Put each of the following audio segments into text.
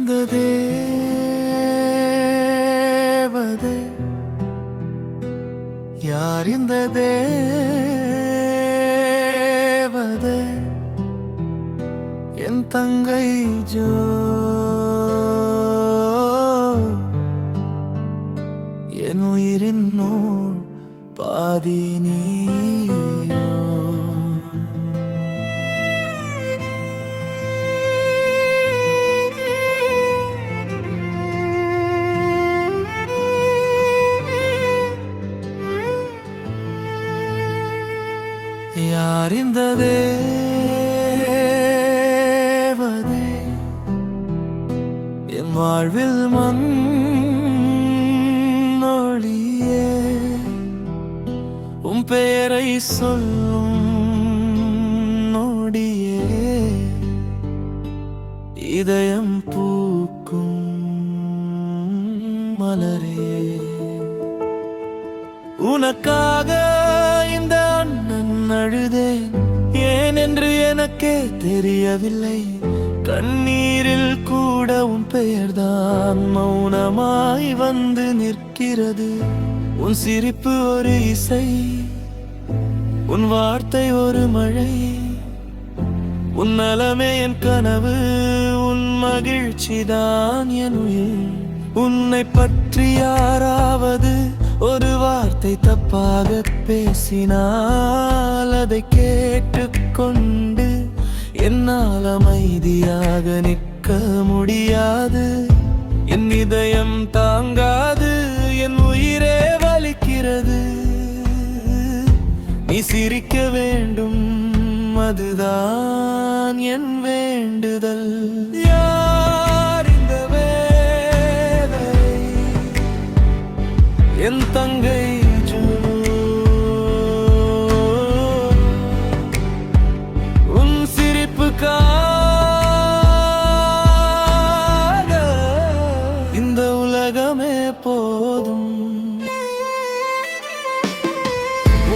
இந்த தேவதே? யார் இந்த தேவதே? என் தங்கை ஜோ, என் உயிரின் நூல் பாதி நீயோ. யார் இந்த தேவதே? என் வாழ்வில் மண்ணொழியே உன் பெயரை சொல்லும் நொடியே இதயம் பூக்கும் மலரே. உனக்காக இந்த அண்ணன் அழுதேன், ஏன் என்று எனக்கே தெரியவில்லை. கண்ணீரில் கூட உன் பெயர்தான் மௌனமாய் வந்து நிற்கிறது. உன் சிரிப்பு ஒரு இசை, உன் வார்த்தை ஒரு மழை, உன் நலமே என் கனவு, உன் மகிழ்ச்சிதான் என் உயிர். உன்னை பற்றி யாராவது ஒரு வார்த்தை தப்பாக பேசினால் அதை கேட்டுக்கொண்டு என்னால் அமைதியாக நிற்க முடியாது. என் இதயம் தாங்காது, என் உயிரே வலிக்கிறது. நீ சிரிக்க வேண்டும், அதுதான் என் வேண்டுதல். யார் இந்த வேதனை? என் தங்கை ஜோ, உன் சிரிப்புக்காக இந்த உலகமே போதும்.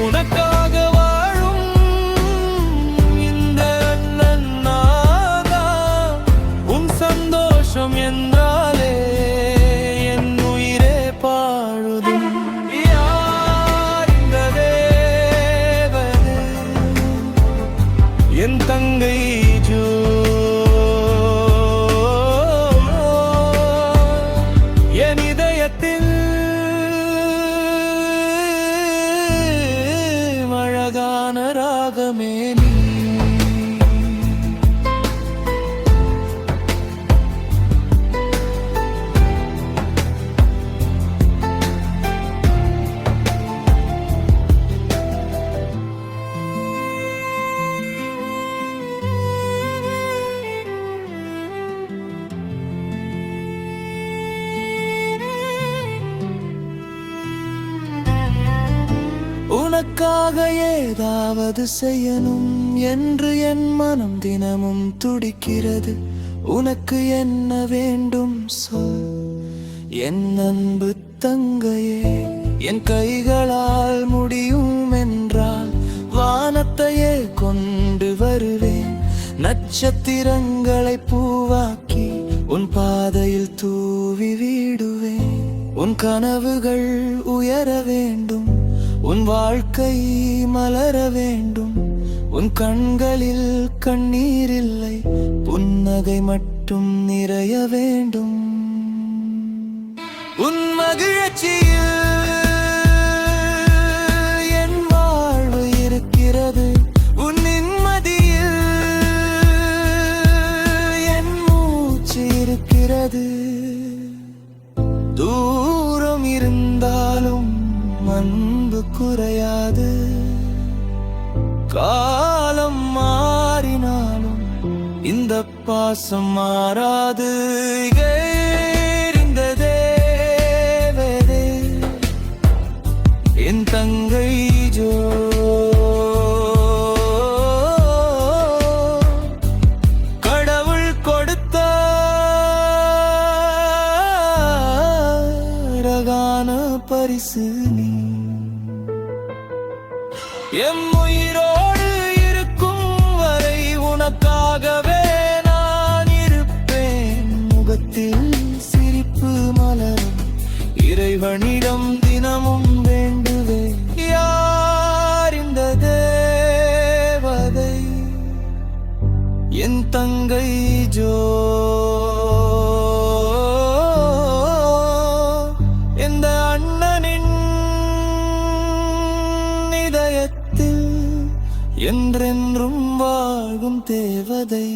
உனக்காக வாழும் இந்த அண்ணன் நான்தான். உன் சந்தோஷம் என்றாலே என் உயிரே பாழுதும். யார் இந்த தேவதே? என் தங்கை ஜோ, என் இதயத்தில் அழகான ராகமே நீ. உனக்காக ஏதாவது செய்யணும் என்று என் மனம் தினமும் துடிக்கிறது. உனக்கு என்ன வேண்டும் சொல் என் அன்பு தங்கையே. என் கைகளால் முடியும் என்றால் வானத்தையே கொண்டு வருவேன். நட்சத்திரங்களை பூவாக்கி உன் பாதையில் தூவி விடுவேன். உன் கனவுகள் உயர வேண்டும், உன் வாழ்க்கை மலர வேண்டும். உன் கண்களில் கண்ணீர் இல்லை, புன்னகை மட்டும் நிறைய வேண்டும். உன் மகிழ்ச்சியில் என் வாழ்வு இருக்கிறது. உன் நிம்மதியில் என் மூச்சு இருக்கிறது. தூரம் இருந்தாலும் அன்பு குறையாது. காலம் மாறினாலும் இந்த பாசம் மாறாது. இந்த தேவதே? என் தங்கை ஜோ, கடவுள் கொடுத்த அழகான பரிசு நீ. எம் உயிரோடு இருக்கும் வரை உனக்காகவே நான் இருப்பேன். முகத்தில் முகத்தில் சிரிப்பு மலரும் இறைவனிடம் தினமும் வேண்டுவே யார் இந்த தேவதை என் தங்கை ஜோ இந்த அண்ணனின் இதயத்தில் என்றென்றும் வாழும் தேவதை.